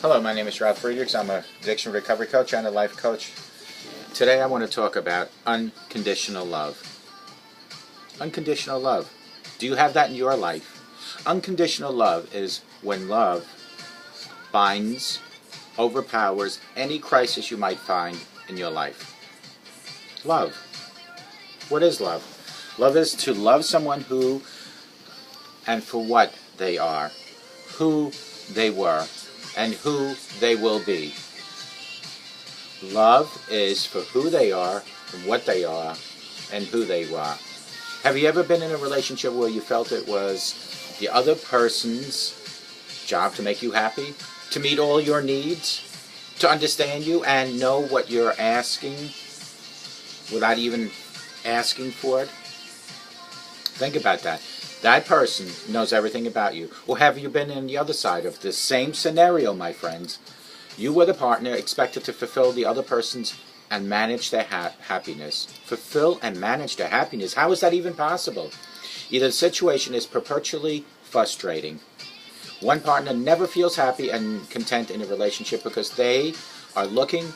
Hello, my name is Ralf Friedrichs. I'm a addiction recovery coach and a life coach. Today I want to talk about unconditional love. Unconditional love. Do you have that in your life? Unconditional love is when love binds, overpowers any crisis you might find in your life. Love. What is love? Love is to love someone who and for what they are, who they were, and who they will be. Love is for who they are, and what they are, and who they were. Have you ever been in a relationship where you felt it was the other person's job to make you happy, to meet all your needs, to understand you and know what you're asking without even asking for it? Think about that. That person knows everything about you. Or have you been on the other side of this same scenario, my friends? You were the partner expected to fulfill the other person's and manage their happiness. Fulfill and manage their happiness. How is that even possible? Either the situation is perpetually frustrating. One partner never feels happy and content in a relationship because they are looking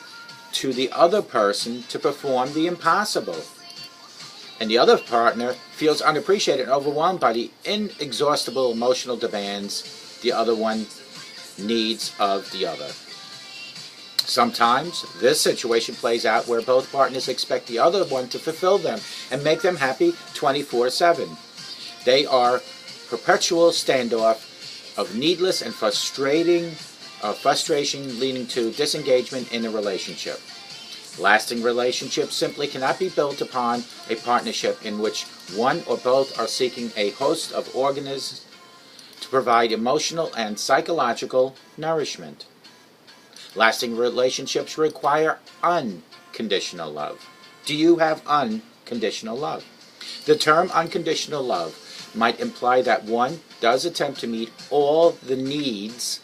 to the other person to perform the impossible. And the other partner feels unappreciated and overwhelmed by the inexhaustible emotional demands the other one needs of the other. Sometimes this situation plays out where both partners expect the other one to fulfill them and make them happy 24/7. They are perpetual standoff of needless and frustration leading to disengagement in a relationship. Lasting relationships simply cannot be built upon a partnership in which one or both are seeking a host of organisms to provide emotional and psychological nourishment. Lasting relationships require unconditional love. Do you have unconditional love? The term unconditional love might imply that one does attempt to meet all the needs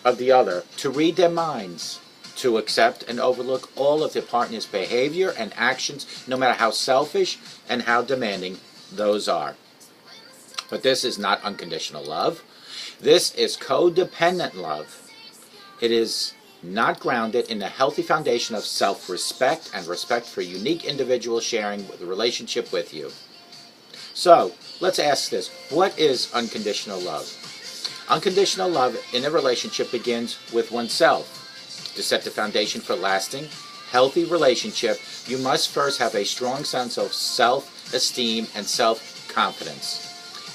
of the other, to read their minds, to accept and overlook all of the partner's behavior and actions, no matter how selfish and how demanding those are. But this is not unconditional love. This is codependent love. It is not grounded in a healthy foundation of self-respect and respect for unique individuals sharing the relationship with you. So, let's ask this. What is unconditional love? Unconditional love in a relationship begins with oneself. To set the foundation for lasting, healthy relationship, you must first have a strong sense of self-esteem and self-confidence.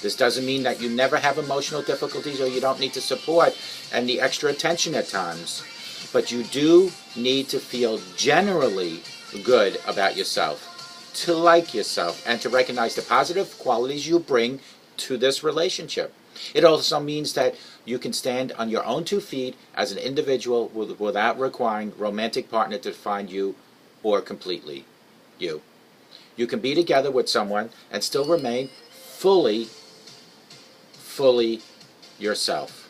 This doesn't mean that you never have emotional difficulties or you don't need the support and the extra attention at times. But you do need to feel generally good about yourself, to like yourself, and to recognize the positive qualities you bring to this relationship. It also means that you can stand on your own 2 feet as an individual without requiring a romantic partner to find you or completely you. You can be together with someone and still remain fully yourself,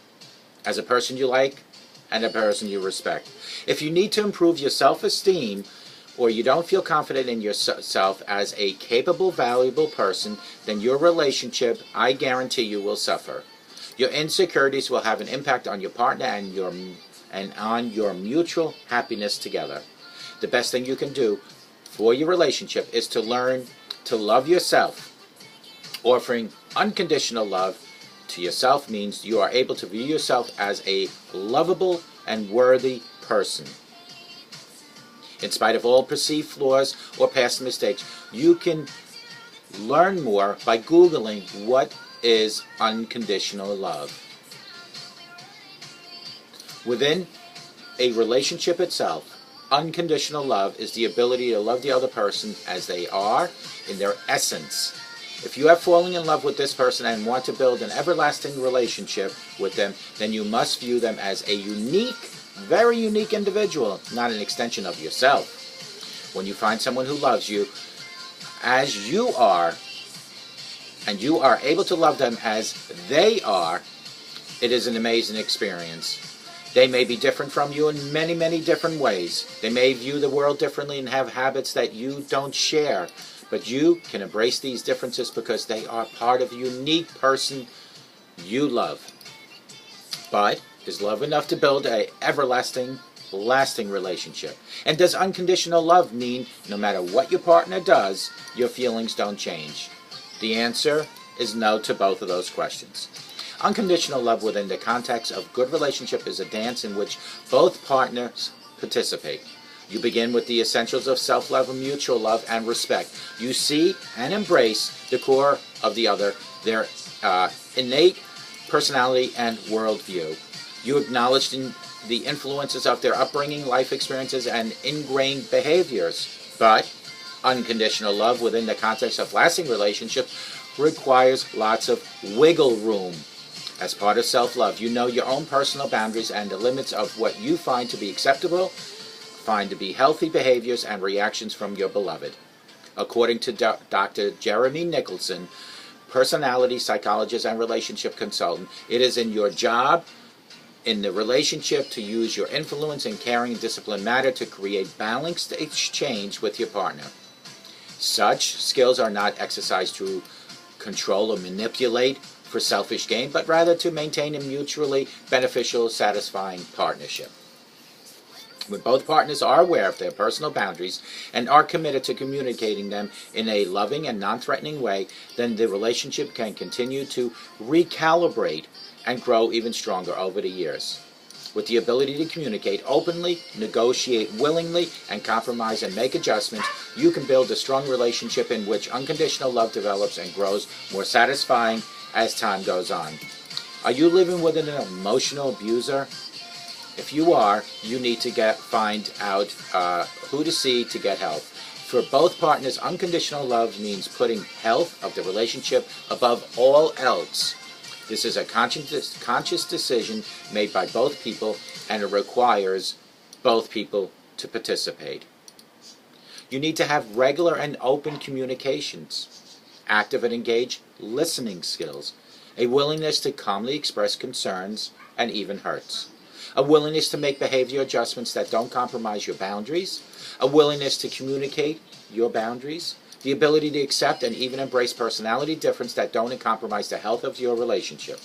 as a person you like and a person you respect. If you need to improve your self-esteem, or you don't feel confident in yourself as a capable, valuable person, then your relationship, I guarantee you, will suffer. Your insecurities will have an impact on your partner and on your mutual happiness together. The best thing you can do for your relationship is to learn to love yourself. Offering unconditional love to yourself means you are able to view yourself as a lovable and worthy person. In spite of all perceived flaws or past mistakes, you can learn more by Googling what is unconditional love. Within a relationship itself, unconditional love is the ability to love the other person as they are in their essence. If you have fallen in love with this person and want to build an everlasting relationship with them, then you must view them as a unique, very unique individual, not an extension of yourself. When you find someone who loves you as you are, and you are able to love them as they are, it is an amazing experience. They may be different from you in many, many different ways. They may view the world differently and have habits that you don't share. But you can embrace these differences because they are part of the unique person you love. But Is love enough to build a lasting relationship? And does unconditional love mean no matter what your partner does, your feelings don't change? The answer is no to both of those questions. Unconditional love within the context of good relationship is a dance in which both partners participate. You begin with the essentials of self-love and mutual love and respect. You see and embrace the core of the other, their innate personality and worldview. You acknowledge the influences of their upbringing, life experiences, and ingrained behaviors. But unconditional love within the context of lasting relationships requires lots of wiggle room. As part of self-love, you know your own personal boundaries and the limits of what you find to be acceptable, find to be healthy behaviors and reactions from your beloved. According to Dr. Jeremy Nicholson, personality psychologist and relationship consultant, it is in your job in the relationship to use your influence in caring and discipline matter to create balanced exchange with your partner. Such skills are not exercised to control or manipulate for selfish gain, but rather to maintain a mutually beneficial, satisfying partnership. When both partners are aware of their personal boundaries and are committed to communicating them in a loving and non-threatening way, then the relationship can continue to recalibrate and grow even stronger over the years. With the ability to communicate openly, negotiate willingly, and compromise and make adjustments, you can build a strong relationship in which unconditional love develops and grows more satisfying as time goes on. Are you living with an emotional abuser? If you are, you need to find out who to see to get help. For both partners, unconditional love means putting health of the relationship above all else. This is a conscious decision made by both people, and it requires both people to participate. You need to have regular and open communications, active and engaged listening skills, a willingness to calmly express concerns and even hurts, a willingness to make behavior adjustments that don't compromise your boundaries, a willingness to communicate your boundaries, the ability to accept and even embrace personality differences that don't compromise the health of your relationship,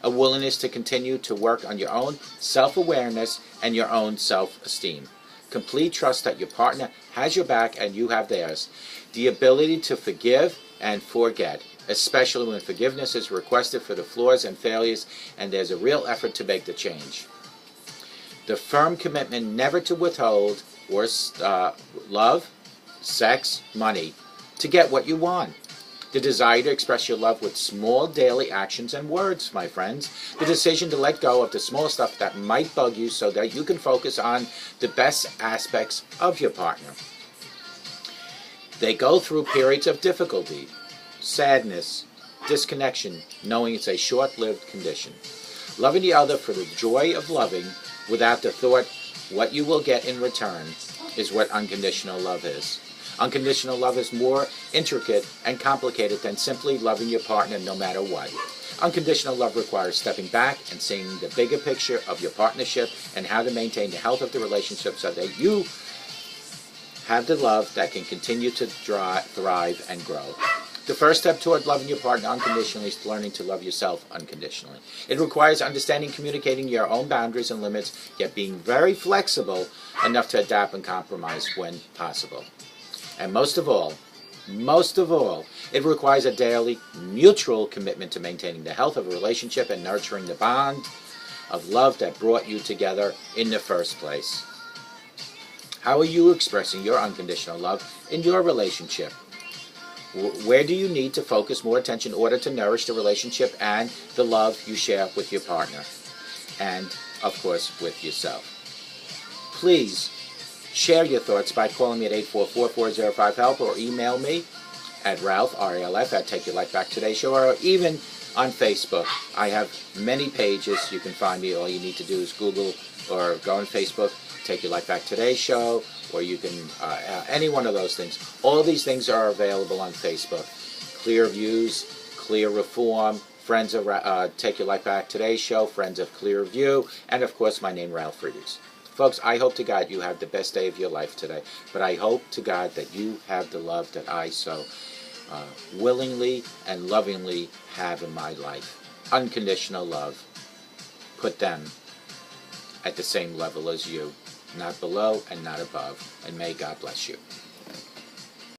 a willingness to continue to work on your own self-awareness and your own self-esteem, complete trust that your partner has your back and you have theirs, the ability to forgive and forget, especially when forgiveness is requested for the flaws and failures and there's a real effort to make the change. The firm commitment never to withhold or love, sex, money, to get what you want. The desire to express your love with small daily actions and words, my friends. The decision to let go of the small stuff that might bug you so that you can focus on the best aspects of your partner. They go through periods of difficulty, sadness, disconnection, knowing it's a short-lived condition. Loving the other for the joy of loving without the thought what you will get in return is what unconditional love is. Unconditional love is more intricate and complicated than simply loving your partner no matter what. Unconditional love requires stepping back and seeing the bigger picture of your partnership and how to maintain the health of the relationship so that you have the love that can continue to thrive and grow. The first step toward loving your partner unconditionally is learning to love yourself unconditionally. It requires understanding, communicating your own boundaries and limits, yet being very flexible enough to adapt and compromise when possible. And most of all, it requires a daily mutual commitment to maintaining the health of a relationship and nurturing the bond of love that brought you together in the first place. How are you expressing your unconditional love in your relationship? Where do you need to focus more attention in order to nourish the relationship and the love you share with your partner? And, of course, with yourself. Please share your thoughts by calling me at 844-405-HELP or email me at Ralf, R-A-L-F, at Take Your Life Back Today Show, or even on Facebook. I have many pages. You can find me. All you need to do is Google or go on Facebook, Take Your Life Back Today Show, or you can, any one of those things. All these things are available on Facebook. Clear Views, Clear Reform, Friends of Take Your Life Back Today Show, Friends of Clear View, and of course my name, Ralf Friedrichs. Folks, I hope to God you have the best day of your life today, but I hope to God that you have the love that I so willingly and lovingly have in my life. Unconditional love. Put them at the same level as you, not below and not above. And may God bless you.